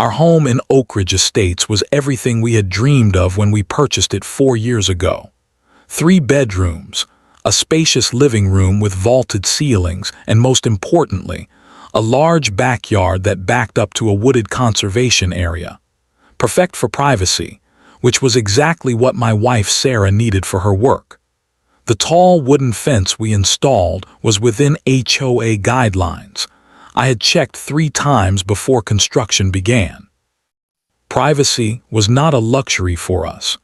Our home in Oak Ridge Estates was everything we had dreamed of when we purchased it 4 years ago. 3 bedrooms, a spacious living room with vaulted ceilings, and most importantly, a large backyard that backed up to a wooded conservation area. Perfect for privacy, which was exactly what my wife Sarah needed for her work. The tall wooden fence we installed was within HOA guidelines. I had checked 3 times before construction began. Privacy was not a luxury for us.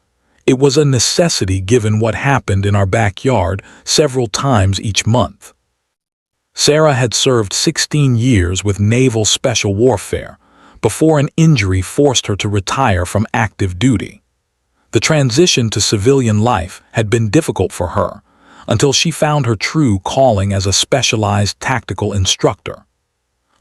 It was a necessity given what happened in our backyard several times each month. Sarah had served 16 years with Naval Special Warfare before an injury forced her to retire from active duty. The transition to civilian life had been difficult for her until she found her true calling as a specialized tactical instructor.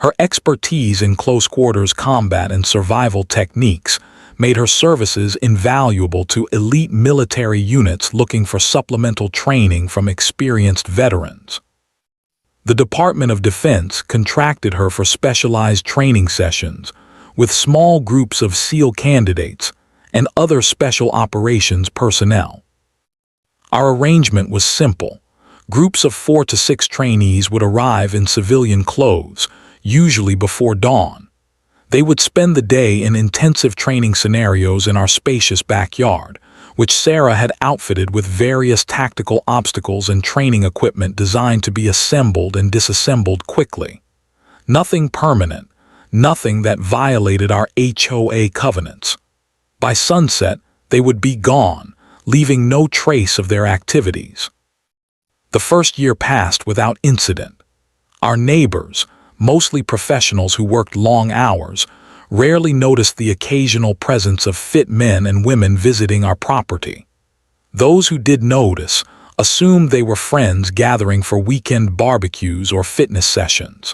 Her expertise in close-quarters combat and survival techniques made her services invaluable to elite military units looking for supplemental training from experienced veterans. The Department of Defense contracted her for specialized training sessions with small groups of SEAL candidates and other special operations personnel. Our arrangement was simple. Groups of 4 to 6 trainees would arrive in civilian clothes, usually before dawn. They would spend the day in intensive training scenarios in our spacious backyard, which Sarah had outfitted with various tactical obstacles and training equipment designed to be assembled and disassembled quickly. Nothing permanent, nothing that violated our HOA covenants. By sunset, they would be gone, leaving no trace of their activities. The first year passed without incident. Our neighbors, mostly professionals who worked long hours, rarely noticed the occasional presence of fit men and women visiting our property. Those who did notice assumed they were friends gathering for weekend barbecues or fitness sessions.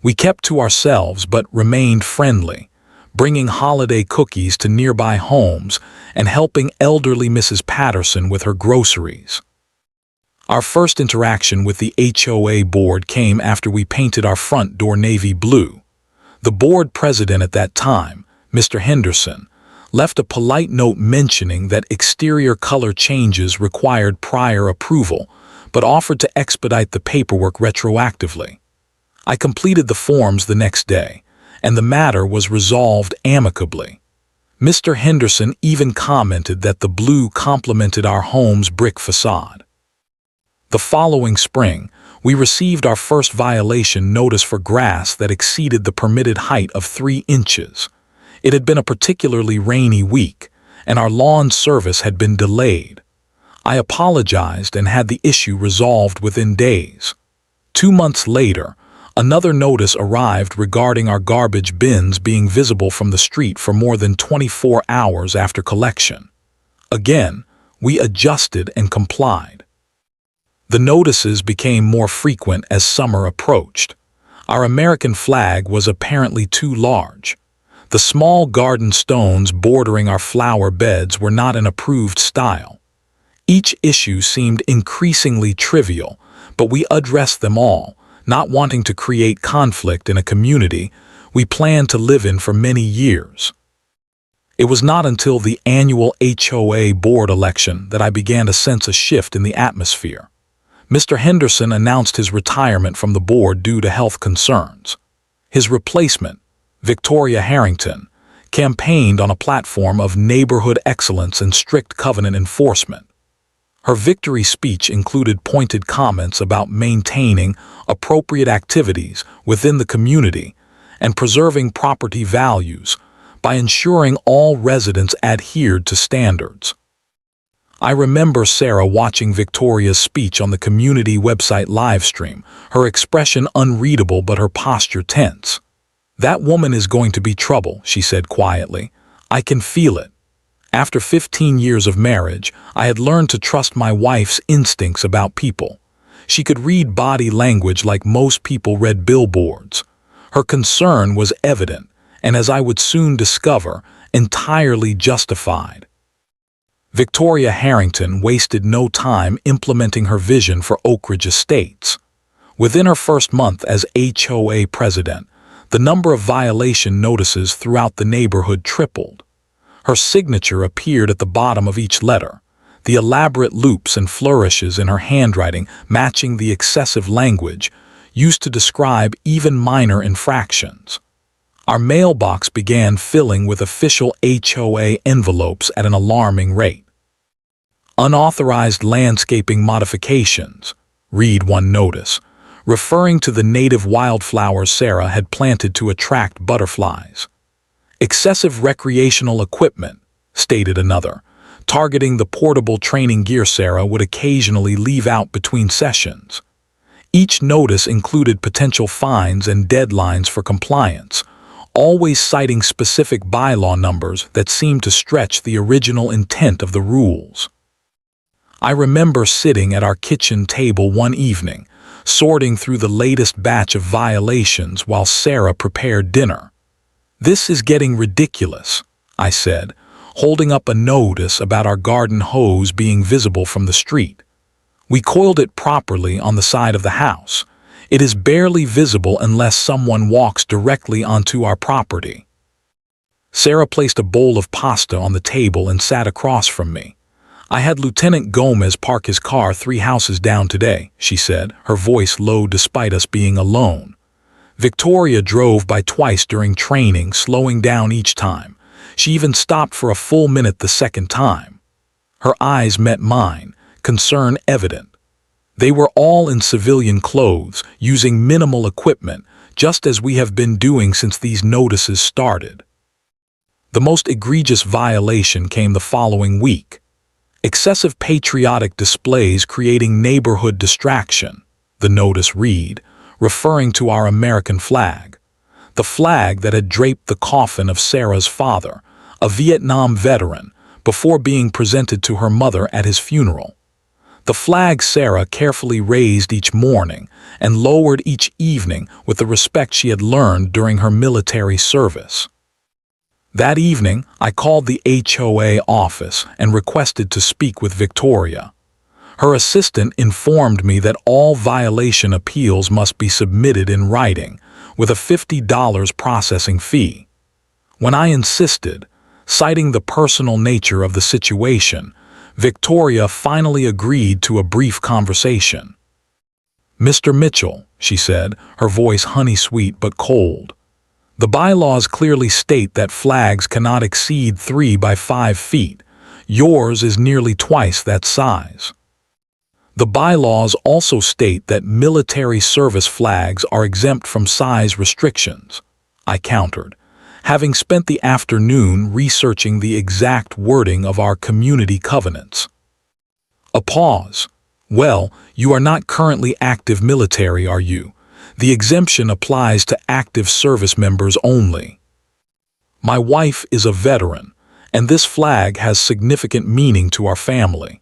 We kept to ourselves but remained friendly, bringing holiday cookies to nearby homes and helping elderly Mrs. Patterson with her groceries. Our first interaction with the HOA board came after we painted our front door navy blue. The board president at that time, Mr. Henderson, left a polite note mentioning that exterior color changes required prior approval, but offered to expedite the paperwork retroactively. I completed the forms the next day, and the matter was resolved amicably. Mr. Henderson even commented that the blue complemented our home's brick facade. The following spring, we received our first violation notice for grass that exceeded the permitted height of 3 inches. It had been a particularly rainy week, and our lawn service had been delayed. I apologized and had the issue resolved within days. 2 months later, another notice arrived regarding our garbage bins being visible from the street for more than 24 hours after collection. Again, we adjusted and complied. The notices became more frequent as summer approached. Our American flag was apparently too large. The small garden stones bordering our flower beds were not an approved style. Each issue seemed increasingly trivial, but we addressed them all, not wanting to create conflict in a community we planned to live in for many years. It was not until the annual HOA board election that I began to sense a shift in the atmosphere. Mr. Henderson announced his retirement from the board due to health concerns. His replacement, Victoria Harrington, campaigned on a platform of neighborhood excellence and strict covenant enforcement. Her victory speech included pointed comments about maintaining appropriate activities within the community and preserving property values by ensuring all residents adhered to standards. I remember Sarah watching Victoria's speech on the community website livestream, her expression unreadable but her posture tense. "That woman is going to be trouble," she said quietly. "I can feel it." After 15 years of marriage, I had learned to trust my wife's instincts about people. She could read body language like most people read billboards. Her concern was evident, and as I would soon discover, entirely justified. Victoria Harrington wasted no time implementing her vision for Oak Ridge Estates. Within her first month as HOA president, The number of violation notices throughout the neighborhood tripled. Her signature appeared at the bottom of each letter, the elaborate loops and flourishes in her handwriting matching the excessive language used to describe even minor infractions. Our mailbox began filling with official HOA envelopes at an alarming rate. Unauthorized landscaping modifications, read one notice, referring to the native wildflowers Sarah had planted to attract butterflies. Excessive recreational equipment, stated another, targeting the portable training gear Sarah would occasionally leave out between sessions. Each notice included potential fines and deadlines for compliance, always citing specific bylaw numbers that seemed to stretch the original intent of the rules. I remember sitting at our kitchen table one evening, sorting through the latest batch of violations while Sarah prepared dinner. "This is getting ridiculous," I said, holding up a notice about our garden hose being visible from the street. "We coiled it properly on the side of the house. It is barely visible unless someone walks directly onto our property." Sarah placed a bowl of pasta on the table and sat across from me. "I had Lieutenant Gomez park his car 3 houses down today," she said, her voice low despite us being alone. "Victoria drove by twice during training, slowing down each time. She even stopped for a full minute the second time." Her eyes met mine, concern evident. They were all in civilian clothes, using minimal equipment, just as we have been doing since these notices started. The most egregious violation came the following week. Excessive patriotic displays creating neighborhood distraction, the notice read, referring to our American flag. The flag that had draped the coffin of Sarah's father, a Vietnam veteran, before being presented to her mother at his funeral. The flag Sarah carefully raised each morning and lowered each evening with the respect she had learned during her military service. That evening, I called the HOA office and requested to speak with Victoria. Her assistant informed me that all violation appeals must be submitted in writing, with a $50 processing fee. When I insisted, citing the personal nature of the situation, Victoria finally agreed to a brief conversation. "Mr. Mitchell," she said, her voice honey-sweet but cold, "the bylaws clearly state that flags cannot exceed 3 by 5 feet. Yours is nearly twice that size. The bylaws also state that military service flags are exempt from size restrictions," I countered, having spent the afternoon researching the exact wording of our community covenants. A pause. "Well, you are not currently active military, are you? The exemption applies to active service members only." "My wife is a veteran, and this flag has significant meaning to our family."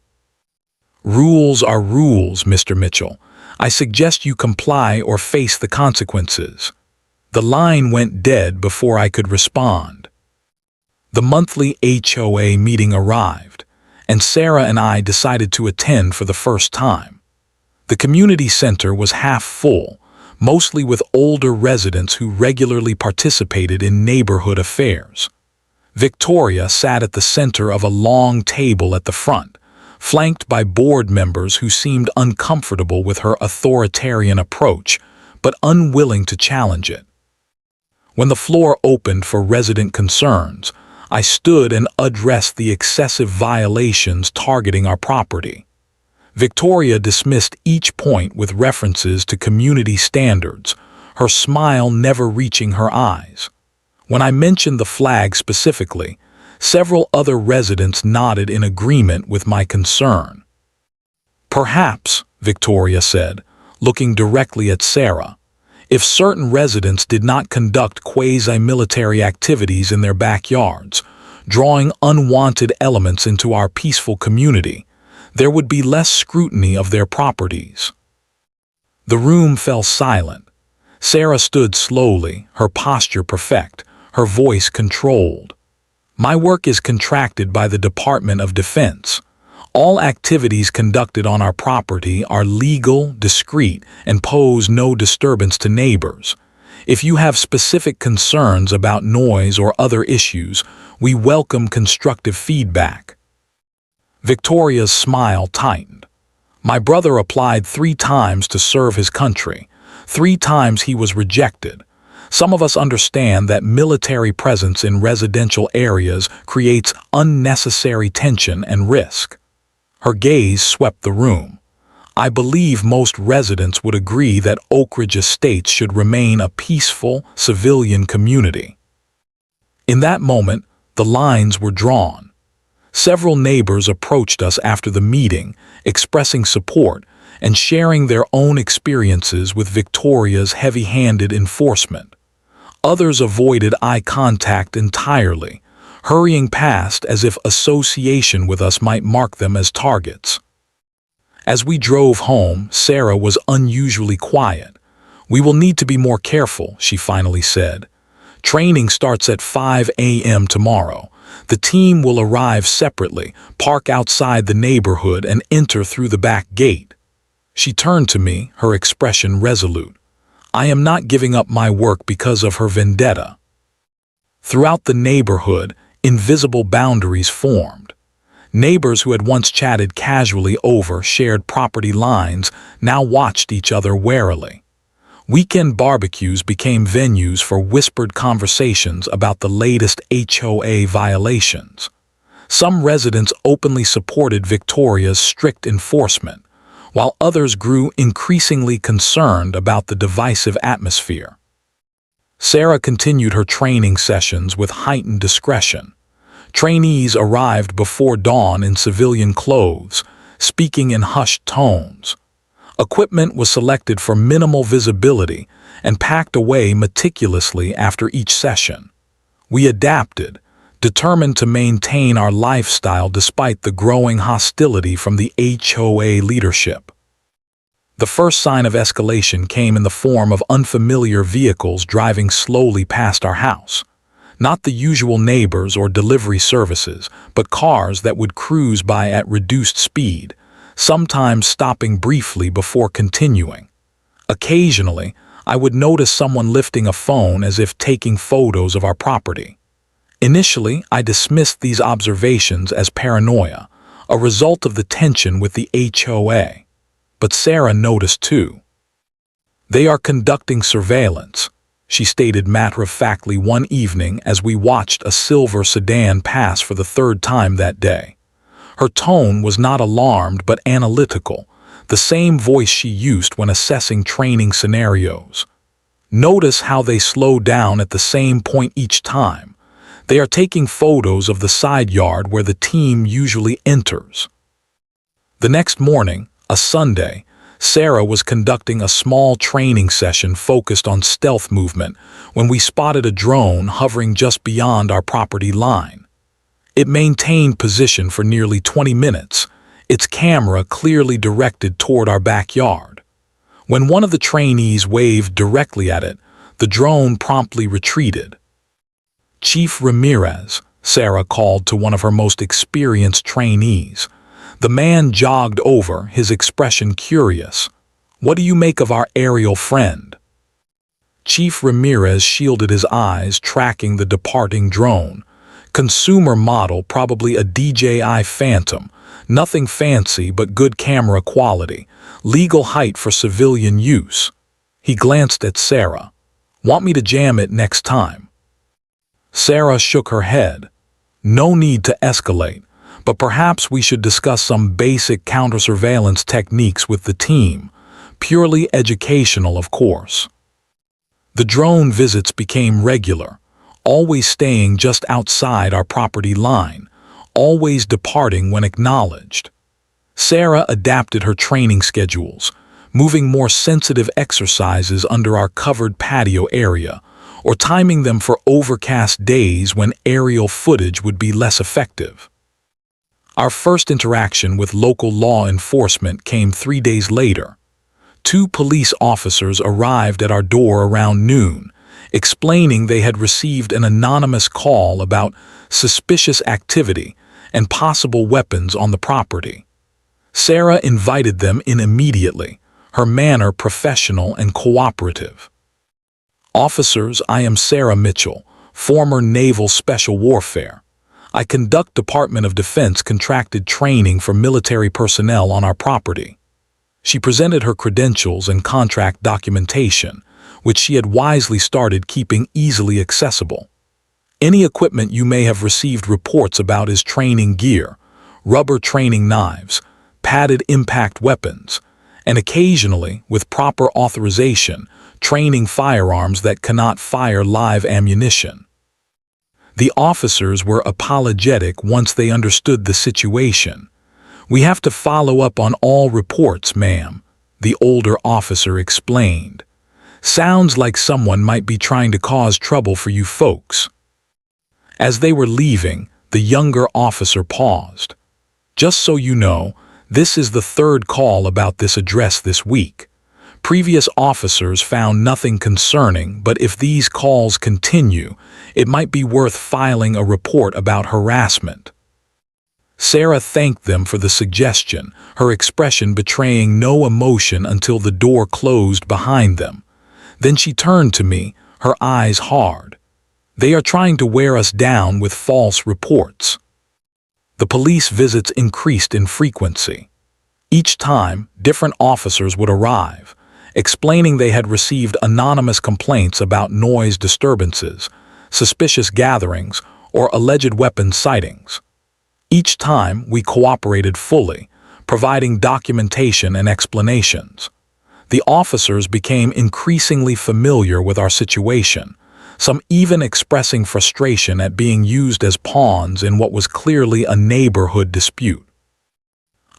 "Rules are rules, Mr. Mitchell. I suggest you comply or face the consequences." The line went dead before I could respond. The monthly HOA meeting arrived, and Sarah and I decided to attend for the first time. The community center was half full, mostly with older residents who regularly participated in neighborhood affairs. Victoria sat at the center of a long table at the front, flanked by board members who seemed uncomfortable with her authoritarian approach, but unwilling to challenge it. When the floor opened for resident concerns, I stood and addressed the excessive violations targeting our property. Victoria dismissed each point with references to community standards, her smile never reaching her eyes. When I mentioned the flag specifically, several other residents nodded in agreement with my concern. "Perhaps," Victoria said, looking directly at Sarah, "if certain residents did not conduct quasi-military activities in their backyards, drawing unwanted elements into our peaceful community, there would be less scrutiny of their properties." The room fell silent. Sarah stood slowly, her posture perfect, her voice controlled. "My work is contracted by the Department of Defense. All activities conducted on our property are legal, discreet, and pose no disturbance to neighbors. If you have specific concerns about noise or other issues, we welcome constructive feedback." Victoria's smile tightened. "My brother applied 3 times to serve his country. 3 times he was rejected. Some of us understand that military presence in residential areas creates unnecessary tension and risk." Her gaze swept the room. "I believe most residents would agree that Oak Ridge Estates should remain a peaceful, civilian community." In that moment, the lines were drawn. Several neighbors approached us after the meeting, expressing support and sharing their own experiences with Victoria's heavy-handed enforcement. Others avoided eye contact entirely, hurrying past as if association with us might mark them as targets. As we drove home, Sarah was unusually quiet. "We will need to be more careful," she finally said. "Training starts at 5 a.m. tomorrow. The team will arrive separately, park outside the neighborhood, and enter through the back gate." She turned to me, her expression resolute. I am not giving up my work because of her vendetta. Throughout the neighborhood, invisible boundaries formed. Neighbors who had once chatted casually over shared property lines now watched each other warily. Weekend barbecues became venues for whispered conversations about the latest HOA violations. Some residents openly supported Victoria's strict enforcement, while others grew increasingly concerned about the divisive atmosphere. Sarah continued her training sessions with heightened discretion. Trainees arrived before dawn in civilian clothes, speaking in hushed tones. Equipment was selected for minimal visibility and packed away meticulously after each session. We adapted, determined to maintain our lifestyle despite the growing hostility from the HOA leadership. The first sign of escalation came in the form of unfamiliar vehicles driving slowly past our house. Not the usual neighbors or delivery services, but cars that would cruise by at reduced speed, sometimes stopping briefly before continuing. Occasionally, I would notice someone lifting a phone as if taking photos of our property. Initially, I dismissed these observations as paranoia, a result of the tension with the HOA. But Sarah noticed too. "They are conducting surveillance," she stated matter-of-factly one evening as we watched a silver sedan pass for the 3rd time that day. Her tone was not alarmed but analytical, the same voice she used when assessing training scenarios. "Notice how they slow down at the same point each time. They are taking photos of the side yard where the team usually enters." The next morning, a Sunday, Sarah was conducting a small training session focused on stealth movement when we spotted a drone hovering just beyond our property line. It maintained position for nearly 20 minutes, its camera clearly directed toward our backyard. When one of the trainees waved directly at it, the drone promptly retreated. "Chief Ramirez," Sarah called to one of her most experienced trainees. The man jogged over, his expression curious. "What do you make of our aerial friend?" Chief Ramirez shielded his eyes, tracking the departing drone. Consumer model, probably a DJI Phantom. Nothing fancy but good camera quality. Legal height for civilian use. He glanced at Sarah. "Want me to jam it next time?" Sarah shook her head. "No need to escalate, but perhaps we should discuss some basic counter-surveillance techniques with the team. Purely educational, of course." The drone visits became regular, always staying just outside our property line, always departing when acknowledged. Sarah adapted her training schedules, moving more sensitive exercises under our covered patio area, or timing them for overcast days when aerial footage would be less effective. Our first interaction with local law enforcement came 3 days later. 2 police officers arrived at our door around noon, explaining they had received an anonymous call about suspicious activity and possible weapons on the property. Sarah invited them in immediately, her manner professional and cooperative. Officers, I am Sarah Mitchell, former Naval Special Warfare. I conduct Department of Defense contracted training for military personnel on our property. She presented her credentials and contract documentation, which she had wisely started keeping easily accessible. Any equipment you may have received reports about is training gear, rubber training knives, padded impact weapons, and occasionally, with proper authorization, training firearms that cannot fire live ammunition. The officers were apologetic once they understood the situation. "We have to follow up on all reports, ma'am," the older officer explained. "Sounds like someone might be trying to cause trouble for you folks." As they were leaving, the younger officer paused. "Just so you know, this is the third call about this address this week. Previous officers found nothing concerning, but if these calls continue, it might be worth filing a report about harassment." Sarah thanked them for the suggestion, her expression betraying no emotion until the door closed behind them. Then she turned to me, her eyes hard. "They are trying to wear us down with false reports." The police visits increased in frequency. Each time, different officers would arrive, explaining they had received anonymous complaints about noise disturbances, suspicious gatherings, or alleged weapons sightings. Each time, we cooperated fully, providing documentation and explanations. The officers became increasingly familiar with our situation, some even expressing frustration at being used as pawns in what was clearly a neighborhood dispute.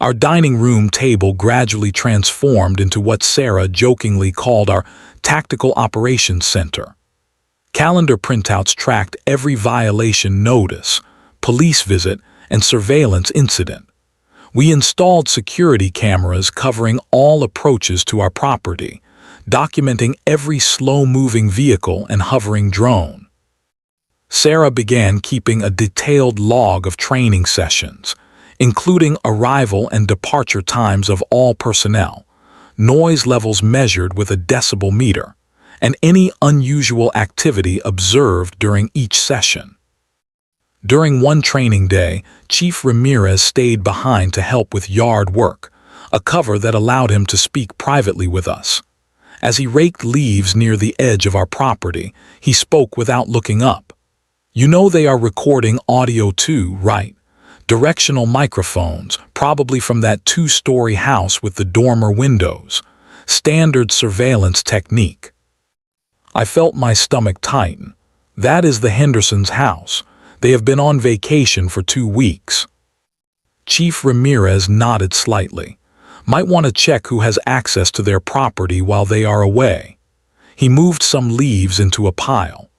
Our dining room table gradually transformed into what Sarah jokingly called our Tactical Operations Center. Calendar printouts tracked every violation notice, police visit, and surveillance incident. We installed security cameras covering all approaches to our property, documenting every slow-moving vehicle and hovering drone. Sarah began keeping a detailed log of training sessions, including arrival and departure times of all personnel, noise levels measured with a decibel meter, and any unusual activity observed during each session. During one training day, Chief Ramirez stayed behind to help with yard work, a cover that allowed him to speak privately with us. As he raked leaves near the edge of our property, he spoke without looking up. "You know they are recording audio too, right? Directional microphones, probably from that two-story house with the dormer windows. Standard surveillance technique." I felt my stomach tighten. That is the Hendersons' house. They have been on vacation for 2 weeks. Chief Ramirez nodded slightly. "Might want to check who has access to their property while they are away." He moved some leaves into a pile.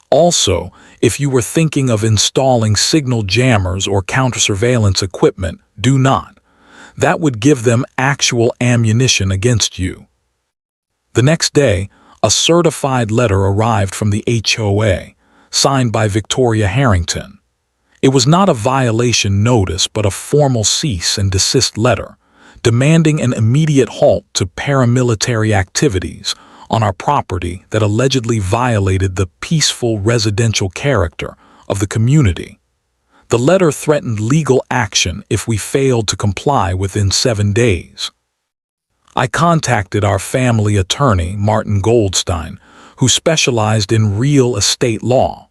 "Also, if you were thinking of installing signal jammers or counter-surveillance equipment, do not. That would give them actual ammunition against you." The next day, a certified letter arrived from the HOA, signed by Victoria Harrington. It was not a violation notice but a formal cease and desist letter, demanding an immediate halt to paramilitary activities on our property that allegedly violated the peaceful residential character of the community. The letter threatened legal action if we failed to comply within 7 days. I contacted our family attorney, Martin Goldstein, who specialized in real estate law.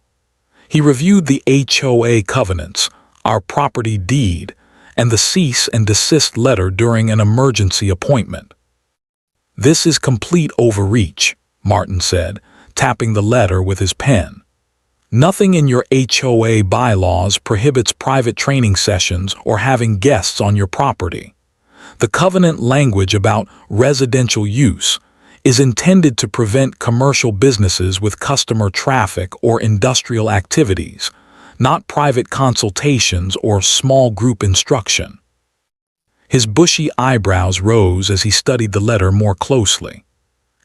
He reviewed the HOA covenants, our property deed, and the cease and desist letter during an emergency appointment. "This is complete overreach," Martin said, tapping the letter with his pen. "Nothing in your HOA bylaws prohibits private training sessions or having guests on your property. The covenant language about residential use is intended to prevent commercial businesses with customer traffic or industrial activities, not private consultations or small group instruction." His bushy eyebrows rose as he studied the letter more closely.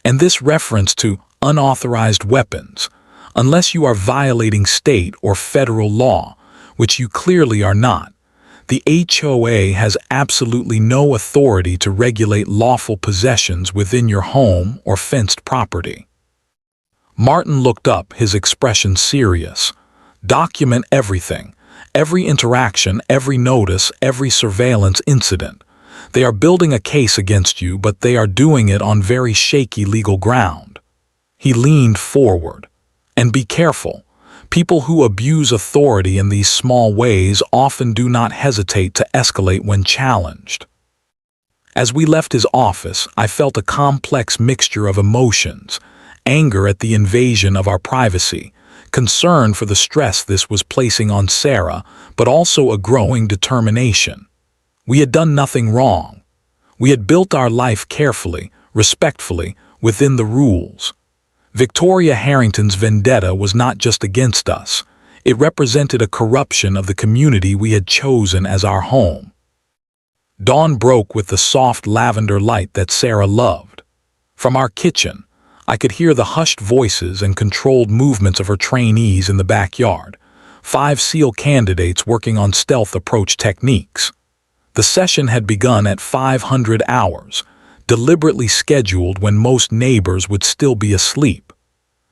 "And this reference to unauthorized weapons, unless you are violating state or federal law, which you clearly are not, the HOA has absolutely no authority to regulate lawful possessions within your home or fenced property." Martin looked up, his expression serious. Document everything. Every interaction, every notice, every surveillance incident. They are building a case against you, but they are doing it on very shaky legal ground. He leaned forward. And be careful. People who abuse authority in these small ways often do not hesitate to escalate when challenged. As we left his office, I felt a complex mixture of emotions: anger at the invasion of our privacy, concern for the stress this was placing on Sarah, but also a growing determination. We had done nothing wrong. We had built our life carefully, respectfully, within the rules. Victoria Harrington's vendetta was not just against us. It represented a corruption of the community we had chosen as our home. Dawn broke with the soft lavender light that Sarah loved. From our kitchen, I could hear the hushed voices and controlled movements of her trainees in the backyard, 5 SEAL candidates working on stealth approach techniques. The session had begun at 500 hours, deliberately scheduled when most neighbors would still be asleep.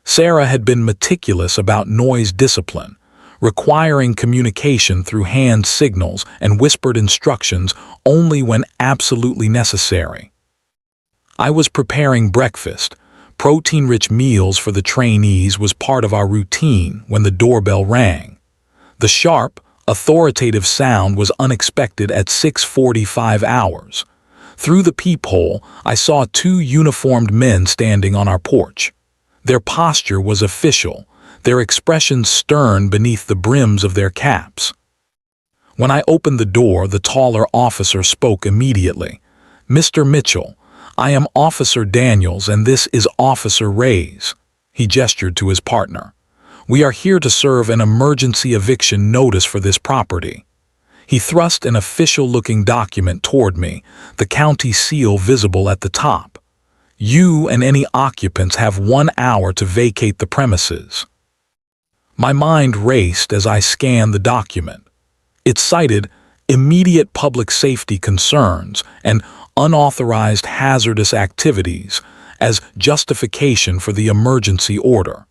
Sarah had been meticulous about noise discipline, requiring communication through hand signals and whispered instructions only when absolutely necessary. I was preparing breakfast. Protein-rich meals for the trainees was part of our routine when the doorbell rang. The sharp, authoritative sound was unexpected at 6:45 hours. Through the peephole, I saw 2 uniformed men standing on our porch. Their posture was official, their expressions stern beneath the brims of their caps. When I opened the door, the taller officer spoke immediately. "Mr. Mitchell, I am Officer Daniels and this is Officer Reyes." He gestured to his partner. "We are here to serve an emergency eviction notice for this property." He thrust an official-looking document toward me, the county seal visible at the top. "You and any occupants have 1 hour to vacate the premises." My mind raced as I scanned the document. It cited immediate public safety concerns and unauthorized hazardous activities as justification for the emergency order.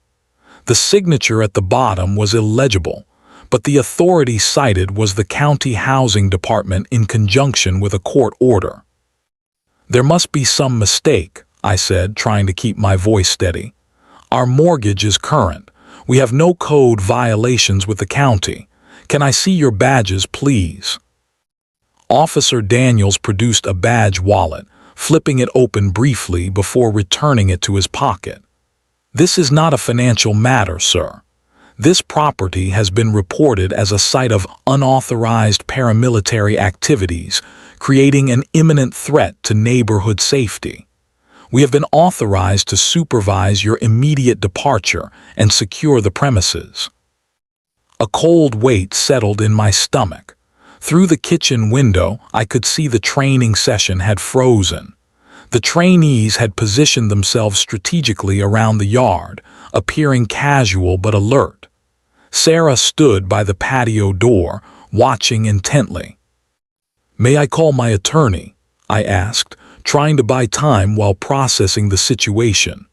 The signature at the bottom was illegible, but the authority cited was the county housing department in conjunction with a court order. "There must be some mistake," I said, trying to keep my voice steady. "Our mortgage is current. We have no code violations with the county. Can I see your badges, please?" Officer Daniels produced a badge wallet, flipping it open briefly before returning it to his pocket. "This is not a financial matter, sir. This property has been reported as a site of unauthorized paramilitary activities, creating an imminent threat to neighborhood safety. We have been authorized to supervise your immediate departure and secure the premises." A cold weight settled in my stomach. Through the kitchen window, I could see the training session had frozen. The trainees had positioned themselves strategically around the yard, appearing casual but alert. Sarah stood by the patio door, watching intently. "May I call my attorney?" I asked, trying to buy time while processing the situation.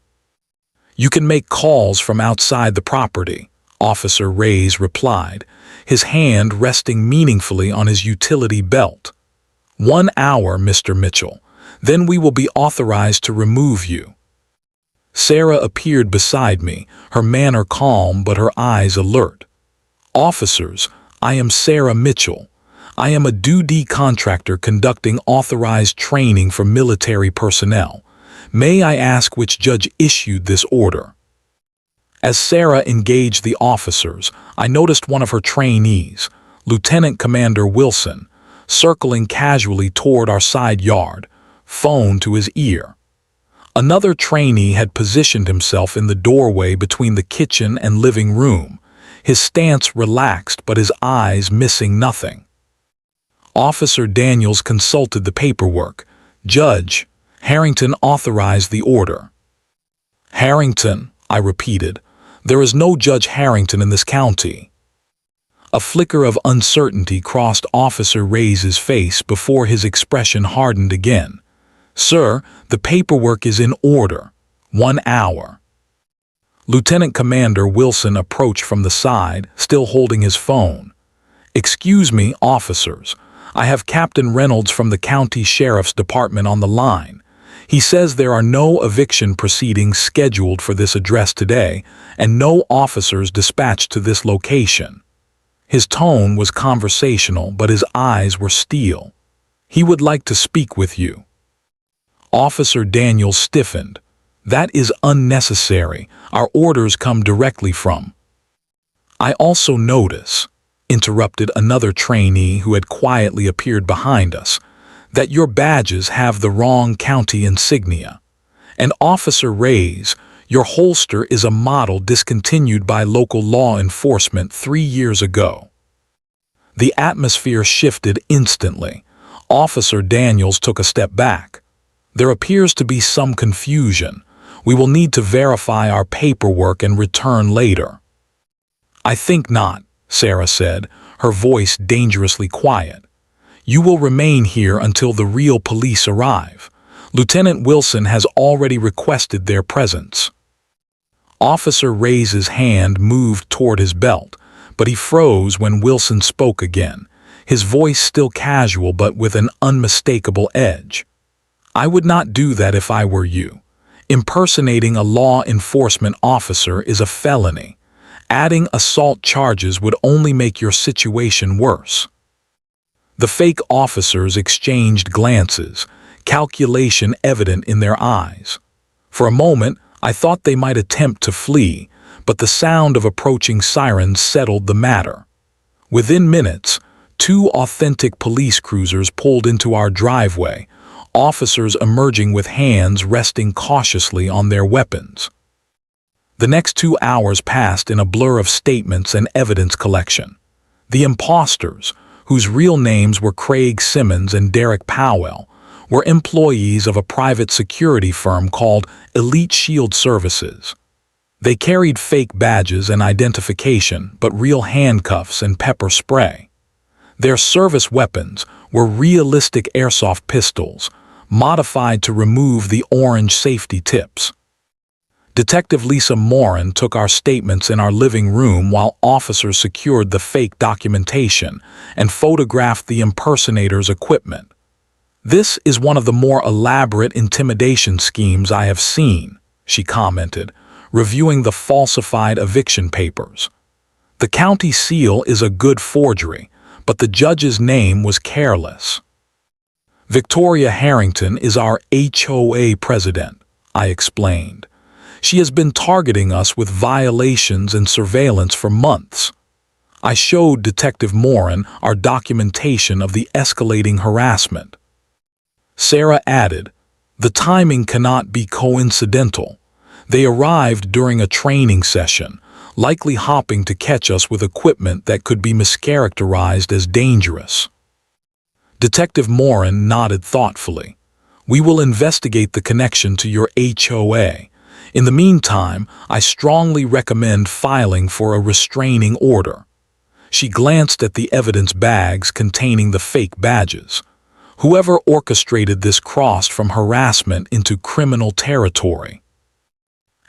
"You can make calls from outside the property," Officer Reyes replied, his hand resting meaningfully on his utility belt. "1 hour, Mr. Mitchell. Then we will be authorized to remove you." Sarah appeared beside me, her manner calm but her eyes alert. "Officers, I am Sarah Mitchell. I am a duty contractor conducting authorized training for military personnel. May I ask which judge issued this order?" As Sarah engaged the officers, I noticed one of her trainees, Lieutenant Commander Wilson, circling casually toward our side yard, phone to his ear. Another trainee had positioned himself in the doorway between the kitchen and living room, his stance relaxed but his eyes missing nothing. Officer Daniels consulted the paperwork. "Judge, Harrington authorized the order." "Harrington," I repeated. "There is no Judge Harrington in this county." A flicker of uncertainty crossed Officer Reyes' face before his expression hardened again. "Sir, the paperwork is in order. 1 hour." Lieutenant Commander Wilson approached from the side, still holding his phone. "Excuse me, officers. I have Captain Reynolds from the County Sheriff's Department on the line. He says there are no eviction proceedings scheduled for this address today and no officers dispatched to this location." His tone was conversational, but his eyes were steel. "He would like to speak with you." Officer Daniels stiffened. "That is unnecessary. Our orders come directly from—" "I also notice," interrupted another trainee who had quietly appeared behind us, "that your badges have the wrong county insignia. And Officer Reyes, your holster is a model discontinued by local law enforcement 3 years ago." The atmosphere shifted instantly. Officer Daniels took a step back. "There appears to be some confusion. We will need to verify our paperwork and return later." "I think not," Sarah said, her voice dangerously quiet. "You will remain here until the real police arrive. Lieutenant Wilson has already requested their presence." Officer Reyes' hand moved toward his belt, but he froze when Wilson spoke again, his voice still casual but with an unmistakable edge. "I would not do that if I were you. Impersonating a law enforcement officer is a felony. Adding assault charges would only make your situation worse." The fake officers exchanged glances, calculation evident in their eyes. For a moment, I thought they might attempt to flee, but the sound of approaching sirens settled the matter. Within minutes, 2 authentic police cruisers pulled into our driveway, officers emerging with hands resting cautiously on their weapons. The next 2 hours passed in a blur of statements and evidence collection. The imposters, whose real names were Craig Simmons and Derek Powell, were employees of a private security firm called Elite Shield Services. They carried fake badges and identification, but real handcuffs and pepper spray. Their service weapons were realistic airsoft pistols, modified to remove the orange safety tips. Detective Lisa Morin took our statements in our living room while officers secured the fake documentation and photographed the impersonator's equipment. "This is one of the more elaborate intimidation schemes I have seen," she commented, reviewing the falsified eviction papers. "The county seal is a good forgery, but the judge's name was careless." "Victoria Harrington is our HOA president," I explained. "She has been targeting us with violations and surveillance for months." I showed Detective Morin our documentation of the escalating harassment. Sarah added, "The timing cannot be coincidental. They arrived during a training session, likely hopping to catch us with equipment that could be mischaracterized as dangerous." Detective Morin nodded thoughtfully. "We will investigate the connection to your HOA. In the meantime, I strongly recommend filing for a restraining order." She glanced at the evidence bags containing the fake badges. Whoever orchestrated this crossed from harassment into criminal territory.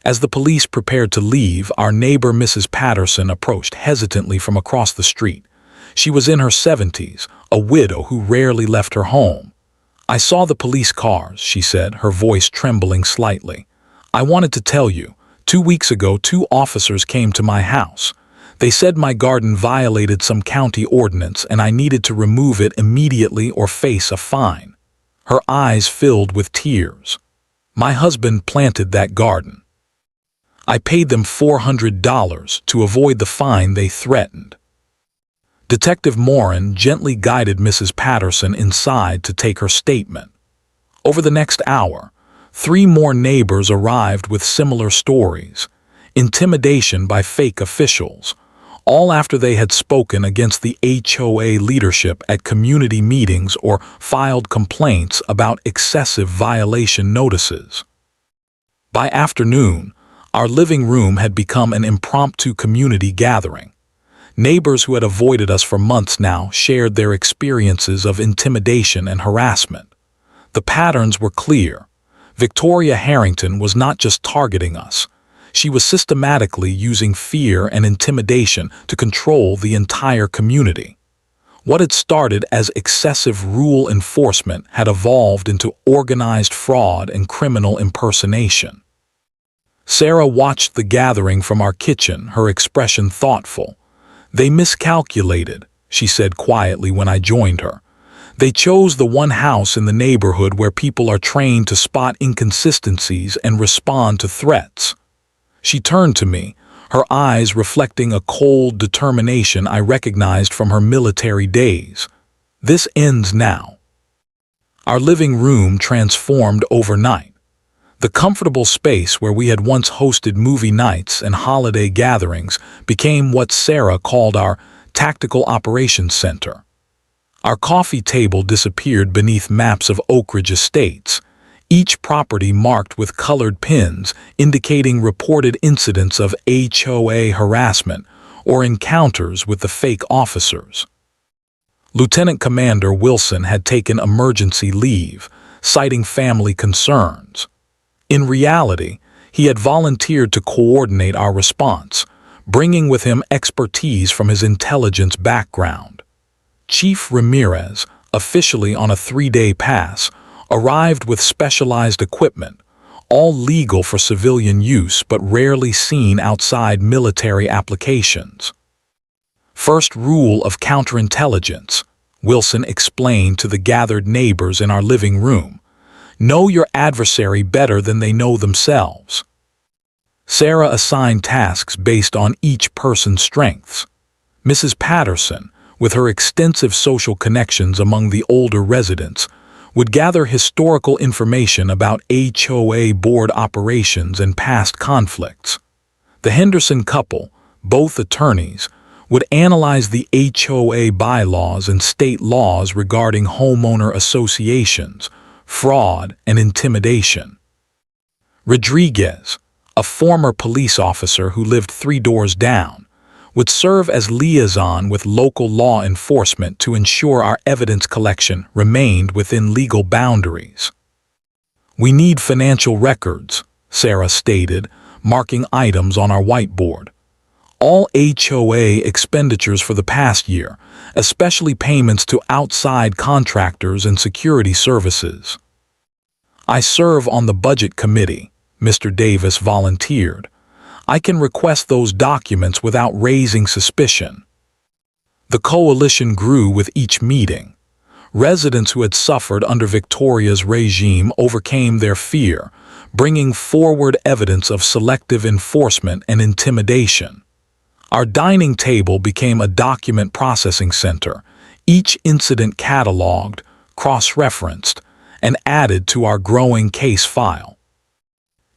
As the police prepared to leave, our neighbor Mrs. Patterson approached hesitantly from across the street. She was in her 70s, a widow who rarely left her home. "I saw the police cars," she said, her voice trembling slightly. "I wanted to tell you, 2 weeks ago 2 officers came to my house. They said my garden violated some county ordinance and I needed to remove it immediately or face a fine." Her eyes filled with tears. "My husband planted that garden. I paid them $400 to avoid the fine they threatened." Detective Morin gently guided Mrs. Patterson inside to take her statement. Over the next hour, 3 more neighbors arrived with similar stories. Intimidation by fake officials, all after they had spoken against the HOA leadership at community meetings or filed complaints about excessive violation notices. By afternoon, our living room had become an impromptu community gathering. Neighbors who had avoided us for months now shared their experiences of intimidation and harassment. The patterns were clear. Victoria Harrington was not just targeting us. She was systematically using fear and intimidation to control the entire community. What had started as excessive rule enforcement had evolved into organized fraud and criminal impersonation. Sarah watched the gathering from our kitchen, her expression thoughtful. "They miscalculated," she said quietly when I joined her. "They chose the one house in the neighborhood where people are trained to spot inconsistencies and respond to threats." She turned to me, her eyes reflecting a cold determination I recognized from her military days. "This ends now." Our living room transformed overnight. The comfortable space where we had once hosted movie nights and holiday gatherings became what Sarah called our Tactical Operations Center. Our coffee table disappeared beneath maps of Oak Ridge estates, each property marked with colored pins indicating reported incidents of HOA harassment or encounters with the fake officers. Lieutenant Commander Wilson had taken emergency leave, citing family concerns. In reality, he had volunteered to coordinate our response, bringing with him expertise from his intelligence background. Chief Ramirez, officially on a 3-day pass, arrived with specialized equipment, all legal for civilian use but rarely seen outside military applications. "First rule of counterintelligence," Wilson explained to the gathered neighbors in our living room. "Know your adversary better than they know themselves." Sarah assigned tasks based on each person's strengths. Mrs. Patterson, with her extensive social connections among the older residents, would gather historical information about HOA board operations and past conflicts. The Henderson couple, both attorneys, would analyze the HOA bylaws and state laws regarding homeowner associations, fraud, and intimidation. Rodriguez, a former police officer who lived 3 doors down, would serve as liaison with local law enforcement to ensure our evidence collection remained within legal boundaries. "We need financial records," Sarah stated, marking items on our whiteboard. "All HOA expenditures for the past year, especially payments to outside contractors and security services." "I serve on the budget committee," Mr. Davis volunteered. "I can request those documents without raising suspicion." The coalition grew with each meeting. Residents who had suffered under Victoria's regime overcame their fear, bringing forward evidence of selective enforcement and intimidation. Our dining table became a document processing center, each incident cataloged, cross-referenced, and added to our growing case file.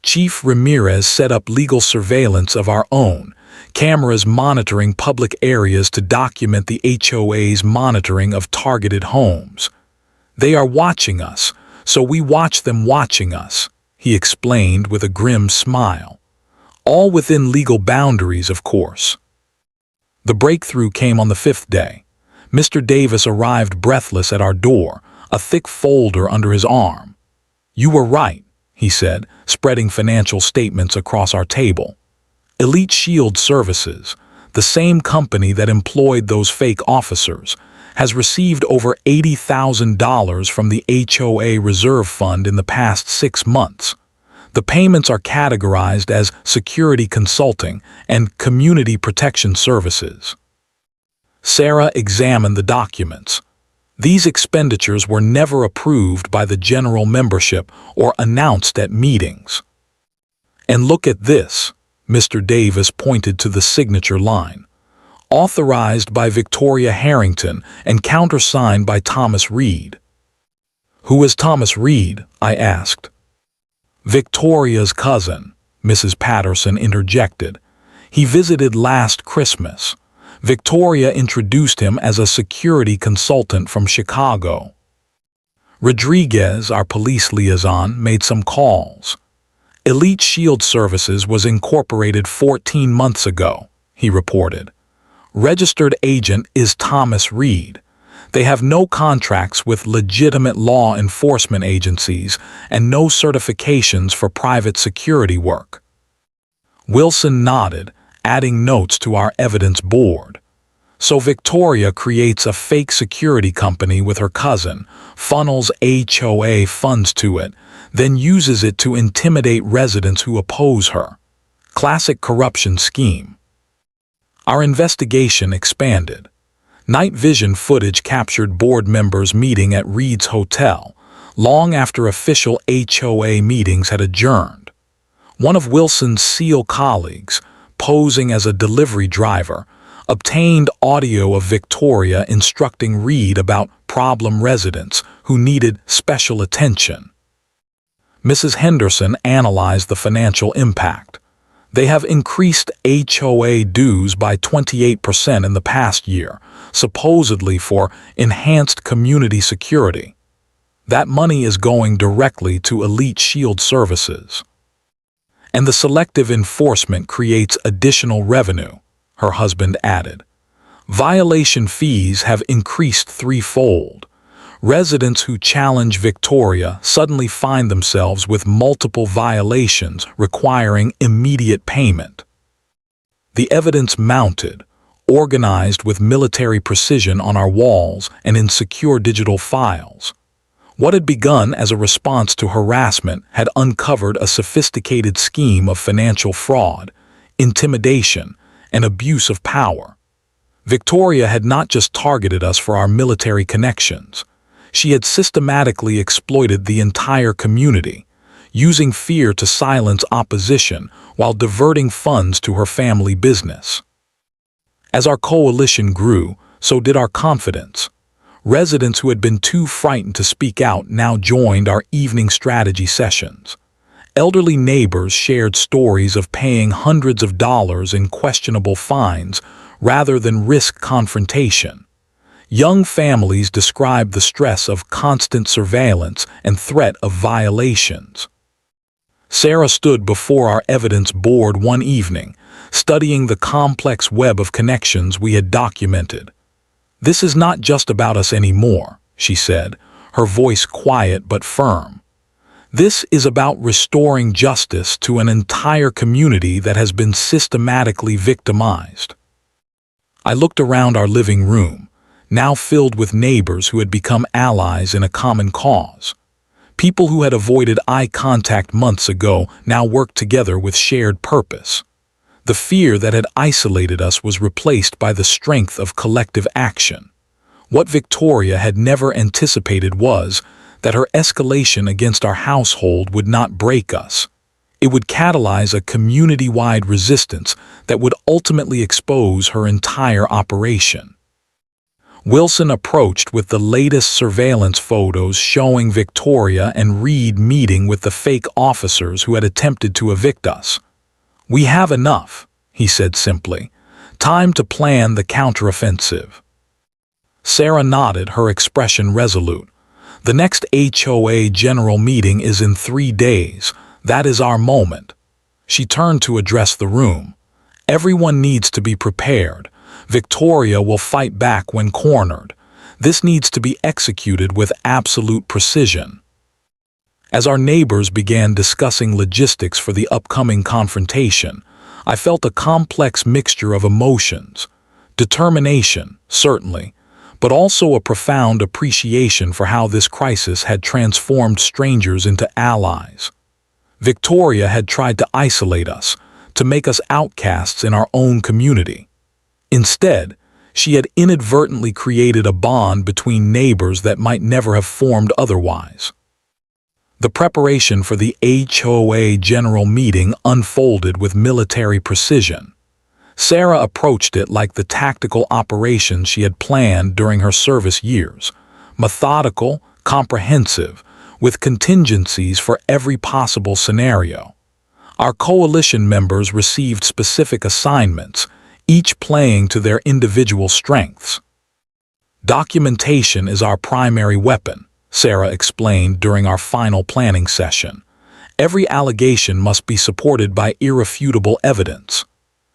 Chief Ramirez set up legal surveillance of our own, cameras monitoring public areas to document the HOA's monitoring of targeted homes. "They are watching us, so we watch them watching us," he explained with a grim smile. "All within legal boundaries, of course." The breakthrough came on the 5th day. Mr. Davis arrived breathless at our door, a thick folder under his arm. "You were right," he said, spreading financial statements across our table. "Elite Shield Services, the same company that employed those fake officers, has received over $80,000 from the HOA Reserve Fund in the past 6 months. The payments are categorized as security consulting and community protection services." Sarah examined the documents. These expenditures were never approved by the general membership or announced at meetings. "And look at this," Mr. Davis pointed to the signature line. "Authorized by Victoria Harrington and countersigned by Thomas Reed." "Who is Thomas Reed?" I asked. "Victoria's cousin," Mrs. Patterson interjected. "He visited last Christmas. Victoria introduced him as a security consultant from Chicago." Rodriguez, our police liaison, made some calls. "Elite Shield Services was incorporated 14 months ago," he reported. "Registered agent is Thomas Reed. They have no contracts with legitimate law enforcement agencies and no certifications for private security work." Wilson nodded, adding notes to our evidence board. So Victoria creates a fake security company with her cousin, funnels HOA funds to it, then uses it to intimidate residents who oppose her. Classic corruption scheme. Our investigation expanded. Night vision footage captured board members meeting at Reed's Hotel, long after official HOA meetings had adjourned. One of Wilson's SEAL colleagues, posing as a delivery driver, obtained audio of Victoria instructing Reed about problem residents who needed special attention. Mrs. Henderson analyzed the financial impact. They have increased HOA dues by 28% in the past year, supposedly for enhanced community security. That money is going directly to elite shield services. And the selective enforcement creates additional revenue, her husband added. Violation fees have increased threefold. Residents who challenge Victoria suddenly find themselves with multiple violations requiring immediate payment. The evidence mounted, organized with military precision on our walls and in secure digital files. What had begun as a response to harassment had uncovered a sophisticated scheme of financial fraud, intimidation, and abuse of power. Victoria had not just targeted us for our military connections. She had systematically exploited the entire community, using fear to silence opposition while diverting funds to her family business. As our coalition grew, so did our confidence. Residents who had been too frightened to speak out now joined our evening strategy sessions. Elderly neighbors shared stories of paying hundreds of dollars in questionable fines rather than risk confrontation. Young families described the stress of constant surveillance and threat of violations. Sarah stood before our evidence board one evening, studying the complex web of connections we had documented. "This is not just about us anymore," she said, her voice quiet but firm. "This is about restoring justice to an entire community that has been systematically victimized." I looked around our living room, now filled with neighbors who had become allies in a common cause. People who had avoided eye contact months ago now worked together with shared purpose. The fear that had isolated us was replaced by the strength of collective action. What Victoria had never anticipated was that her escalation against our household would not break us. It would catalyze a community-wide resistance that would ultimately expose her entire operation. Wilson approached with the latest surveillance photos showing Victoria and Reed meeting with the fake officers who had attempted to evict us. "We have enough," he said simply. "Time to plan the counteroffensive." Sarah nodded, her expression resolute. "The next HOA general meeting is in 3 days. That is our moment." She turned to address the room. "Everyone needs to be prepared. Victoria will fight back when cornered. This needs to be executed with absolute precision." As our neighbors began discussing logistics for the upcoming confrontation, I felt a complex mixture of emotions. Determination, certainly, but also a profound appreciation for how this crisis had transformed strangers into allies. Victoria had tried to isolate us, to make us outcasts in our own community. Instead, she had inadvertently created a bond between neighbors that might never have formed otherwise. The preparation for the HOA general meeting unfolded with military precision. Sarah approached it like the tactical operations she had planned during her service years, methodical, comprehensive, with contingencies for every possible scenario. Our coalition members received specific assignments, each playing to their individual strengths. "Documentation is our primary weapon," Sarah explained during our final planning session. "Every allegation must be supported by irrefutable evidence."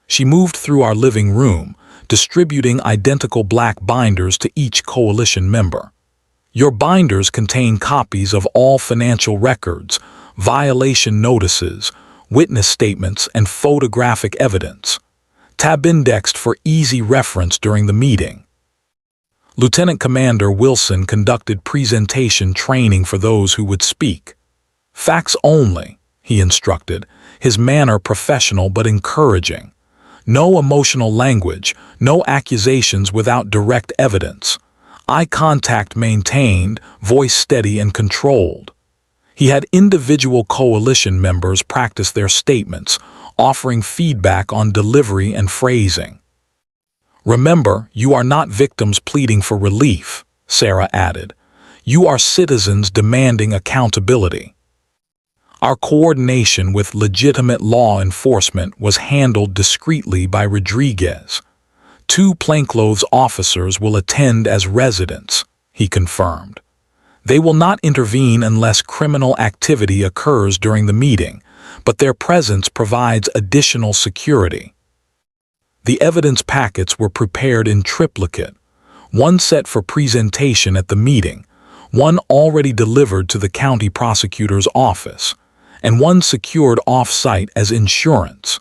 She moved through our living room, distributing identical black binders to each coalition member. "Your binders contain copies of all financial records, violation notices, witness statements, and photographic evidence, tab-indexed for easy reference during the meeting. Lieutenant Commander Wilson conducted presentation training for those who would speak. Facts only, he instructed, his manner professional but encouraging. No emotional language, no accusations without direct evidence. Eye contact maintained, voice steady and controlled. He had individual coalition members practice their statements, offering feedback on delivery and phrasing. Remember, you are not victims pleading for relief, Sarah added. You are citizens demanding accountability. Our coordination with legitimate law enforcement was handled discreetly by Rodriguez. 2 plainclothes officers will attend as residents, he confirmed. They will not intervene unless criminal activity occurs during the meeting, but their presence provides additional security. The evidence packets were prepared in triplicate, one set for presentation at the meeting, one already delivered to the county prosecutor's office, and one secured off-site as insurance.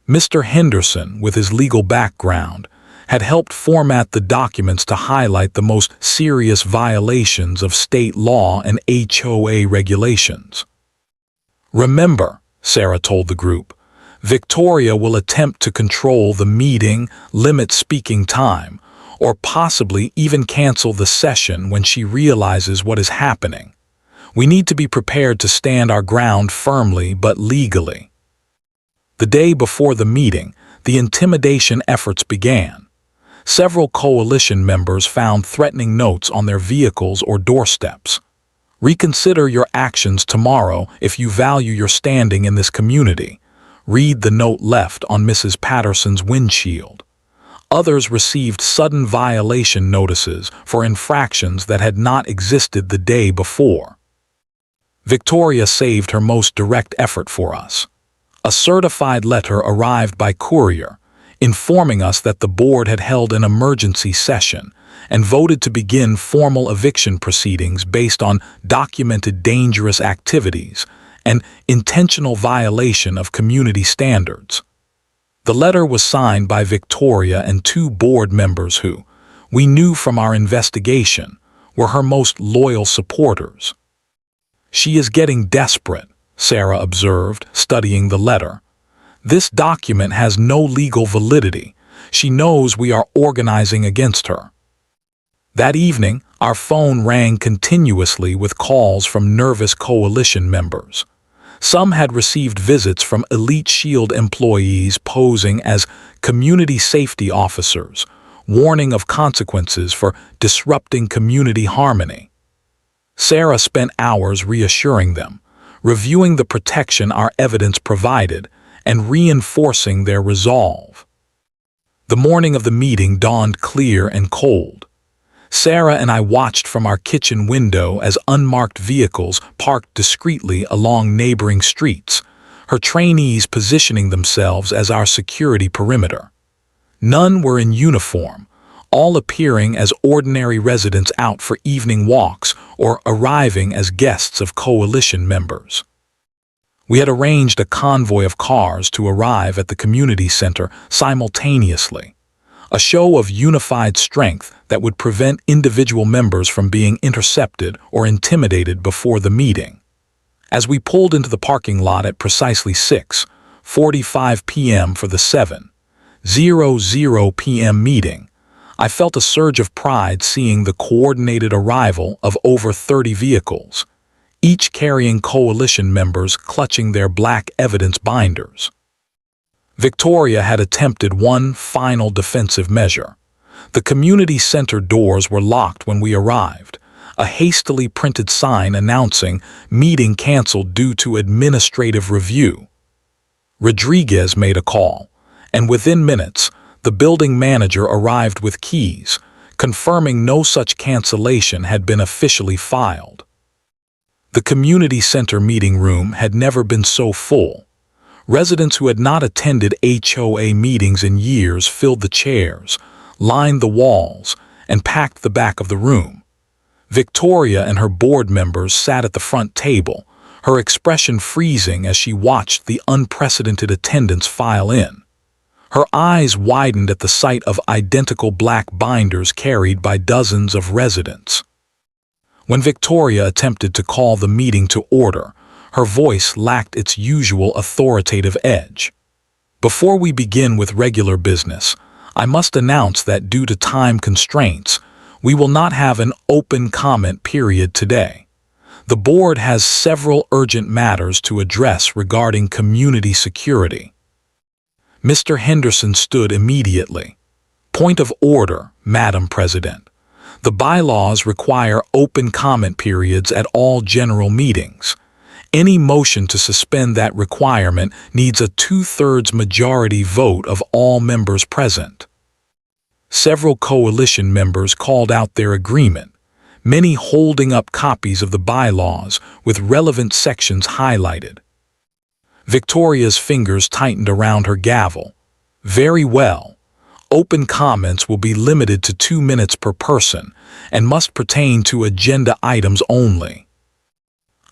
Mr. Henderson, with his legal background, had helped format the documents to highlight the most serious violations of state law and HOA regulations. Remember, Sarah told the group, Victoria will attempt to control the meeting, limit speaking time, or possibly even cancel the session when she realizes what is happening. We need to be prepared to stand our ground firmly but legally. The day before the meeting, the intimidation efforts began. Several coalition members found threatening notes on their vehicles or doorsteps. Reconsider your actions tomorrow if you value your standing in this community. Read the note left on Mrs. Patterson's windshield. Others received sudden violation notices for infractions that had not existed the day before. Victoria saved her most direct effort for us. A certified letter arrived by courier, informing us that the board had held an emergency session and voted to begin formal eviction proceedings based on documented dangerous activities and intentional violation of community standards. The letter was signed by Victoria and 2 board members who, we knew from our investigation, were her most loyal supporters. She is getting desperate, Sarah observed, studying the letter. This document has no legal validity. She knows we are organizing against her. That evening, our phone rang continuously with calls from nervous coalition members. Some had received visits from Elite Shield employees posing as community safety officers, warning of consequences for disrupting community harmony. Sarah spent hours reassuring them, reviewing the protection our evidence provided, and reinforcing their resolve. The morning of the meeting dawned clear and cold. Sarah and I watched from our kitchen window as unmarked vehicles parked discreetly along neighboring streets, her trainees positioning themselves as our security perimeter. None were in uniform, all appearing as ordinary residents out for evening walks or arriving as guests of coalition members. We had arranged a convoy of cars to arrive at the community center simultaneously, a show of unified strength that would prevent individual members from being intercepted or intimidated before the meeting. As we pulled into the parking lot at precisely 6:45 p.m. for the 7:00 p.m. meeting, I felt a surge of pride seeing the coordinated arrival of over 30 vehicles, each carrying coalition members clutching their black evidence binders. Victoria had attempted one final defensive measure. The community center doors were locked when we arrived, a hastily printed sign announcing meeting canceled due to administrative review. Rodriguez made a call, and within minutes, the building manager arrived with keys, confirming no such cancellation had been officially filed. The community center meeting room had never been so full. Residents who had not attended HOA meetings in years filled the chairs, lined the walls, and packed the back of the room. Victoria and her board members sat at the front table, her expression freezing as she watched the unprecedented attendance file in. Her eyes widened at the sight of identical black binders carried by dozens of residents. When Victoria attempted to call the meeting to order, her voice lacked its usual authoritative edge. "Before we begin with regular business, I must announce that due to time constraints, we will not have an open comment period today. The board has several urgent matters to address regarding community security." Mr. Henderson stood immediately. "Point of order, Madam President. The bylaws require open comment periods at all general meetings. Any motion to suspend that requirement needs a 2/3 majority vote of all members present." Several coalition members called out their agreement, many holding up copies of the bylaws with relevant sections highlighted. Victoria's fingers tightened around her gavel. "Very well. Open comments will be limited to 2 minutes per person and must pertain to agenda items only."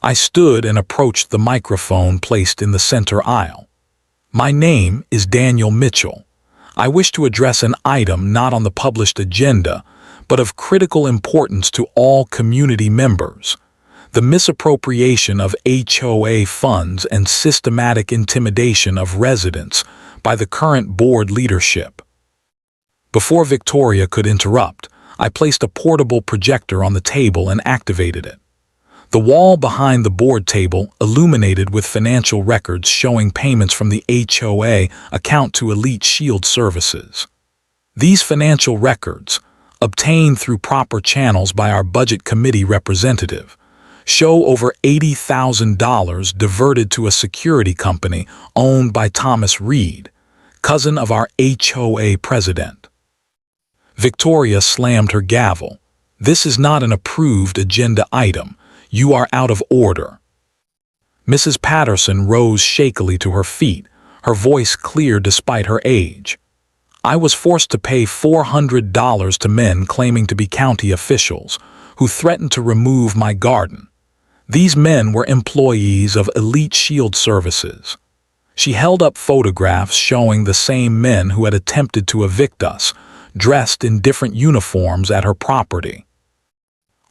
I stood and approached the microphone placed in the center aisle. "My name is Daniel Mitchell. I wish to address an item not on the published agenda, but of critical importance to all community members: the misappropriation of HOA funds and systematic intimidation of residents by the current board leadership." Before Victoria could interrupt, I placed a portable projector on the table and activated it. The wall behind the board table illuminated with financial records showing payments from the HOA account to Elite Shield Services. These financial records, obtained through proper channels by our budget committee representative, show over $80,000 diverted to a security company owned by Thomas Reed, cousin of our HOA president. Victoria slammed her gavel. "This is not an approved agenda item. You are out of order." Mrs. Patterson rose shakily to her feet, her voice clear despite her age. "I was forced to pay $400 to men claiming to be county officials, who threatened to remove my garden. These men were employees of Elite Shield Services." She held up photographs showing the same men who had attempted to evict us, dressed in different uniforms at her property.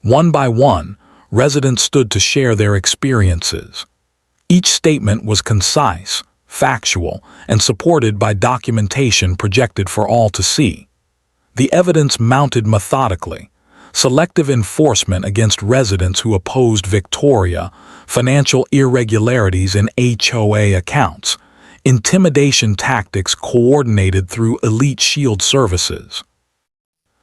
One by one, residents stood to share their experiences. Each statement was concise, factual, and supported by documentation projected for all to see. The evidence mounted methodically: selective enforcement against residents who opposed Victoria, financial irregularities in HOA accounts, intimidation tactics coordinated through Elite Shield Services.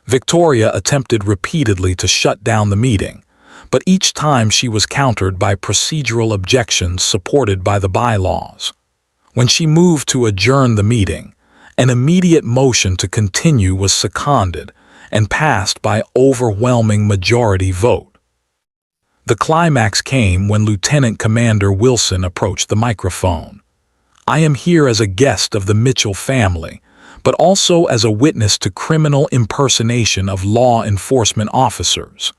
Victoria attempted repeatedly to shut down the meeting, but each time she was countered by procedural objections supported by the bylaws. When she moved to adjourn the meeting, an immediate motion to continue was seconded and passed by overwhelming majority vote. The climax came when Lieutenant Commander Wilson approached the microphone. "I am here as a guest of the Mitchell family, but also as a witness to criminal impersonation of law enforcement officers."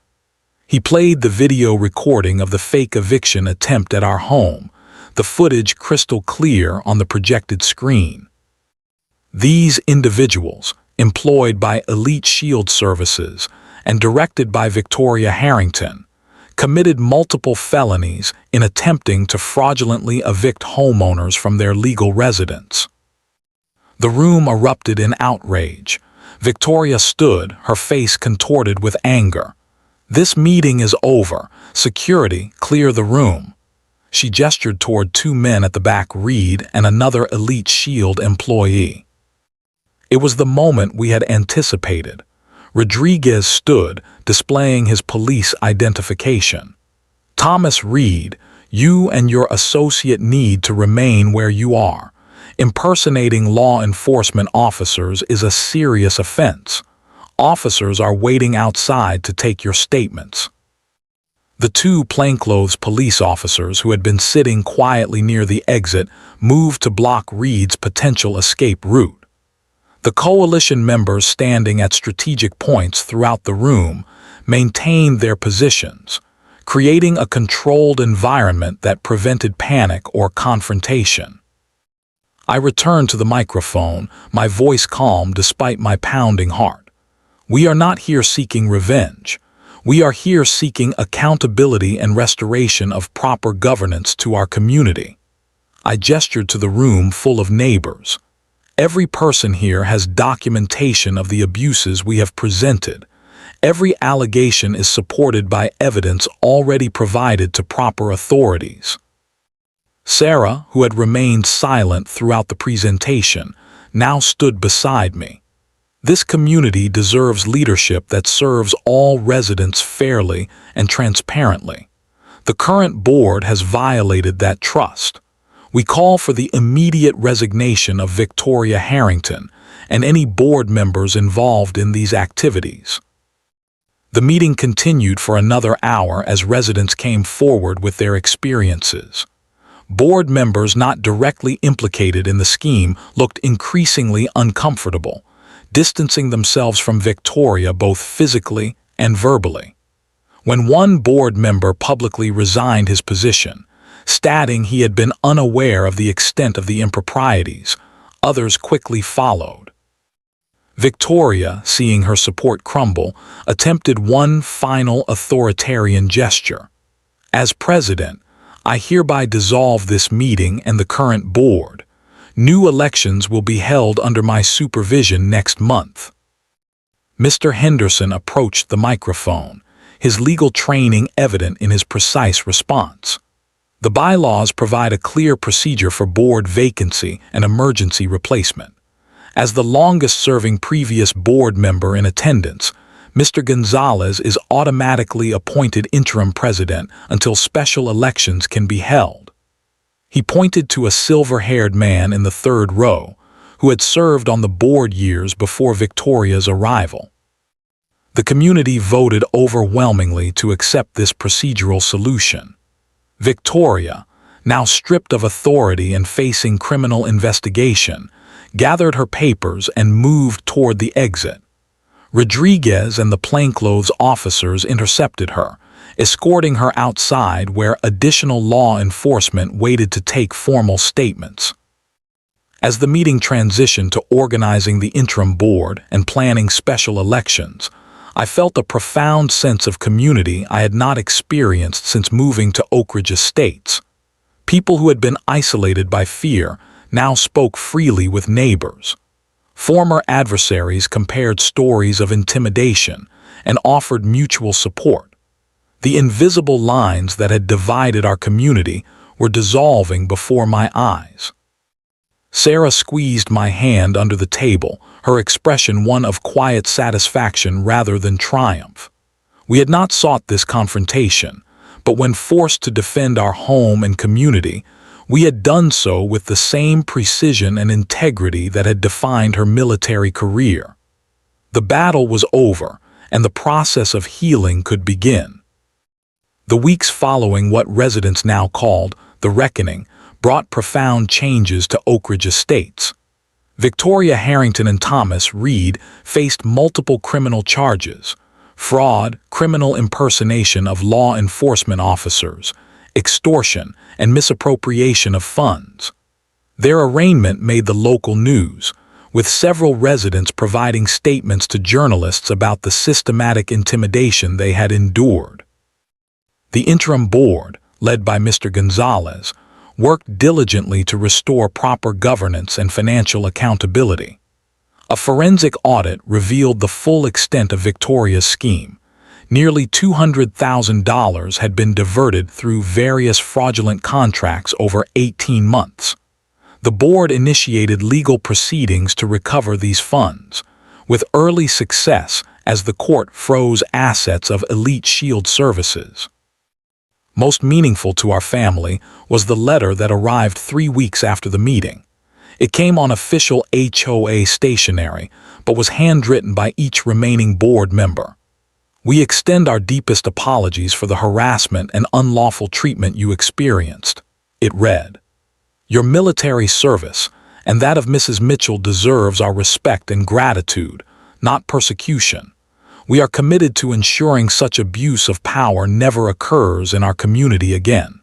He played the video recording of the fake eviction attempt at our home, the footage crystal clear on the projected screen. These individuals, employed by Elite Shield Services and directed by Victoria Harrington, committed multiple felonies in attempting to fraudulently evict homeowners from their legal residence. The room erupted in outrage. Victoria stood, her face contorted with anger. "This meeting is over. Security, clear the room." She gestured toward 2 men at the back, Reed and another Elite Shield employee. It was the moment we had anticipated. Rodriguez stood, displaying his police identification. "Thomas Reed, you and your associate need to remain where you are. Impersonating law enforcement officers is a serious offense. Officers are waiting outside to take your statements." The 2 plainclothes police officers who had been sitting quietly near the exit moved to block Reed's potential escape route. The coalition members standing at strategic points throughout the room maintained their positions, creating a controlled environment that prevented panic or confrontation. I returned to the microphone, my voice calm despite my pounding heart. We are not here seeking revenge. We are here seeking accountability and restoration of proper governance to our community. I gestured to the room full of neighbors. Every person here has documentation of the abuses we have presented. Every allegation is supported by evidence already provided to proper authorities. Sarah, who had remained silent throughout the presentation, now stood beside me. This community deserves leadership that serves all residents fairly and transparently. The current board has violated that trust. We call for the immediate resignation of Victoria Harrington and any board members involved in these activities. The meeting continued for another hour as residents came forward with their experiences. Board members not directly implicated in the scheme looked increasingly uncomfortable, distancing themselves from Victoria both physically and verbally. When one board member publicly resigned his position, stating he had been unaware of the extent of the improprieties, others quickly followed. Victoria, seeing her support crumble, attempted one final authoritarian gesture. As president, I hereby dissolve this meeting and the current board. New elections will be held under my supervision next month. Mr. Henderson approached the microphone, his legal training evident in his precise response. The bylaws provide a clear procedure for board vacancy and emergency replacement. As the longest-serving previous board member in attendance, Mr. Gonzalez is automatically appointed interim president until special elections can be held. He pointed to a silver-haired man in the third row, who had served on the board years before Victoria's arrival. The community voted overwhelmingly to accept this procedural solution. Victoria, now stripped of authority and facing criminal investigation, gathered her papers and moved toward the exit. Rodriguez and the plainclothes officers intercepted her, escorting her outside where additional law enforcement waited to take formal statements. As the meeting transitioned to organizing the interim board and planning special elections, I felt a profound sense of community I had not experienced since moving to Oak Ridge Estates. People who had been isolated by fear now spoke freely with neighbors. Former adversaries compared stories of intimidation and offered mutual support. The invisible lines that had divided our community were dissolving before my eyes. Sarah squeezed my hand under the table, her expression one of quiet satisfaction rather than triumph. We had not sought this confrontation, but when forced to defend our home and community, we had done so with the same precision and integrity that had defined her military career. The battle was over, and the process of healing could begin. The weeks following what residents now called the reckoning brought profound changes to Oak Ridge Estates. Victoria Harrington and Thomas Reed faced multiple criminal charges: fraud, criminal impersonation of law enforcement officers, extortion, and misappropriation of funds. Their arraignment made the local news, with several residents providing statements to journalists about the systematic intimidation they had endured. The interim board, led by Mr. Gonzalez, worked diligently to restore proper governance and financial accountability. A forensic audit revealed the full extent of Victoria's scheme. Nearly $200,000 had been diverted through various fraudulent contracts over 18 months. The board initiated legal proceedings to recover these funds, with early success as the court froze assets of Elite Shield Services. Most meaningful to our family was the letter that arrived 3 weeks after the meeting. It came on official HOA stationery, but was handwritten by each remaining board member. We extend our deepest apologies for the harassment and unlawful treatment you experienced. It read, "Your military service and that of Mrs. Mitchell deserves our respect and gratitude, not persecution. We are committed to ensuring such abuse of power never occurs in our community again."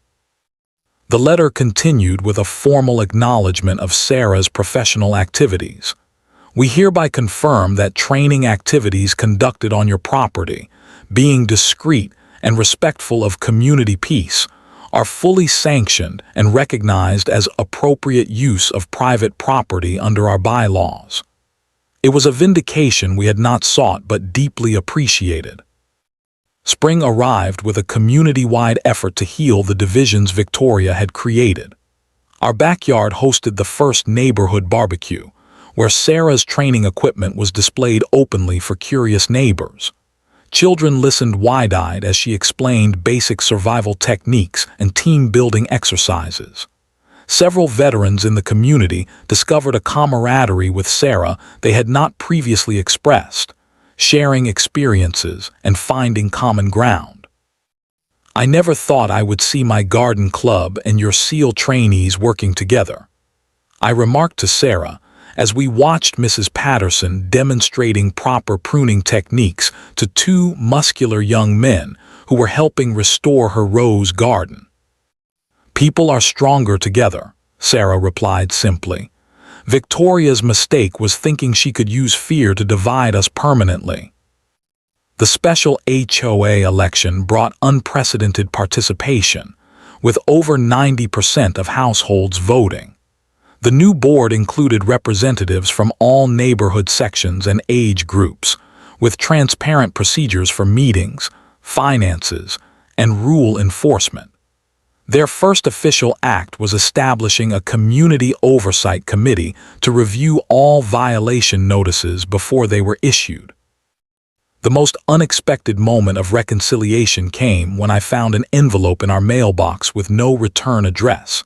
The letter continued with a formal acknowledgement of Sarah's professional activities. "We hereby confirm that training activities conducted on your property, being discreet and respectful of community peace, are fully sanctioned and recognized as appropriate use of private property under our bylaws." It was a vindication we had not sought but deeply appreciated. Spring arrived with a community-wide effort to heal the divisions Victoria had created. Our backyard hosted the first neighborhood barbecue, where Sarah's training equipment was displayed openly for curious neighbors. Children listened wide-eyed as she explained basic survival techniques and team-building exercises. Several veterans in the community discovered a camaraderie with Sarah they had not previously expressed, sharing experiences and finding common ground. "I never thought I would see my garden club and your SEAL trainees working together," I remarked to Sarah as we watched Mrs. Patterson demonstrating proper pruning techniques to two muscular young men who were helping restore her rose garden. "People are stronger together," Sarah replied simply. "Victoria's mistake was thinking she could use fear to divide us permanently." The special HOA election brought unprecedented participation, with over 90% of households voting. The new board included representatives from all neighborhood sections and age groups, with transparent procedures for meetings, finances, and rule enforcement. Their first official act was establishing a community oversight committee to review all violation notices before they were issued. The most unexpected moment of reconciliation came when I found an envelope in our mailbox with no return address.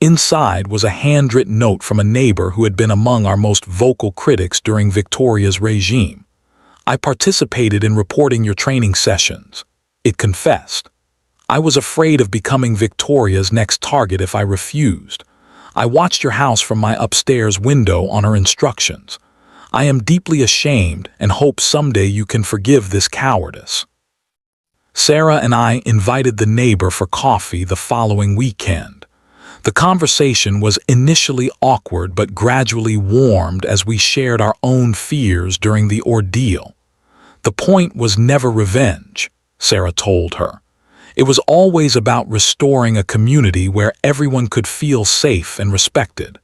Inside was a handwritten note from a neighbor who had been among our most vocal critics during Victoria's regime. "I participated in reporting your training sessions," it confessed. "I was afraid of becoming Victoria's next target if I refused. I watched your house from my upstairs window on her instructions. I am deeply ashamed and hope someday you can forgive this cowardice." Sarah and I invited the neighbor for coffee the following weekend. The conversation was initially awkward but gradually warmed as we shared our own fears during the ordeal. "The point was never revenge," Sarah told her. "It was always about restoring a community where everyone could feel safe and respected."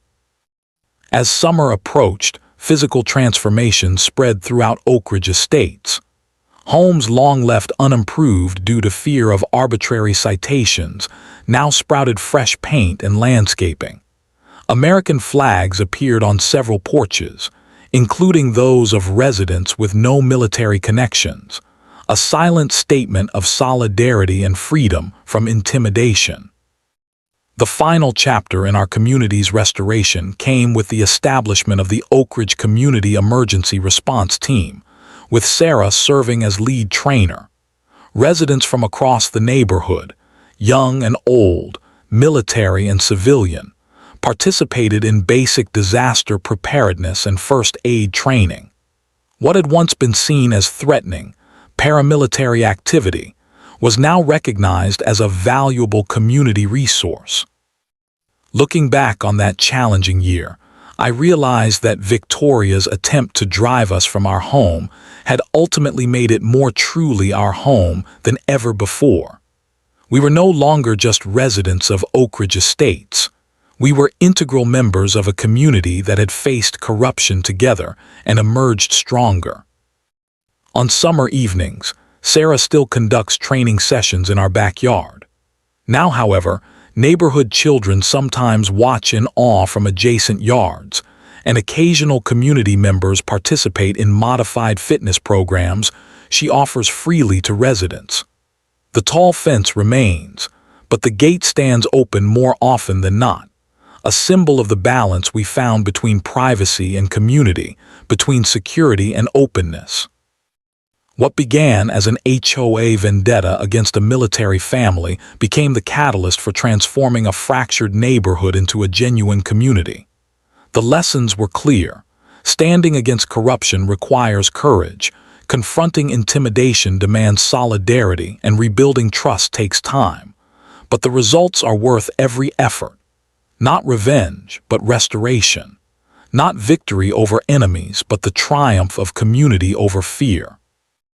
As summer approached, physical transformation spread throughout Oak Ridge Estates. Homes long left unimproved due to fear of arbitrary citations now sprouted fresh paint and landscaping. American flags appeared on several porches, including those of residents with no military connections, a silent statement of solidarity and freedom from intimidation. The final chapter in our community's restoration came with the establishment of the Oak Ridge Community Emergency Response Team, with Sarah serving as lead trainer. Residents from across the neighborhood, young and old, military and civilian, participated in basic disaster preparedness and first aid training. What had once been seen as threatening, paramilitary activity was now recognized as a valuable community resource. Looking back on that challenging year, I realized that Victoria's attempt to drive us from our home had ultimately made it more truly our home than ever before. We were no longer just residents of Oak Ridge Estates. We were integral members of a community that had faced corruption together and emerged stronger. On summer evenings, Sarah still conducts training sessions in our backyard. Now, however, neighborhood children sometimes watch in awe from adjacent yards, and occasional community members participate in modified fitness programs she offers freely to residents. The tall fence remains, but the gate stands open more often than not, a symbol of the balance we found between privacy and community, between security and openness. What began as an HOA vendetta against a military family became the catalyst for transforming a fractured neighborhood into a genuine community. The lessons were clear. Standing against corruption requires courage. Confronting intimidation demands solidarity, and rebuilding trust takes time. But the results are worth every effort. Not revenge, but restoration. Not victory over enemies, but the triumph of community over fear.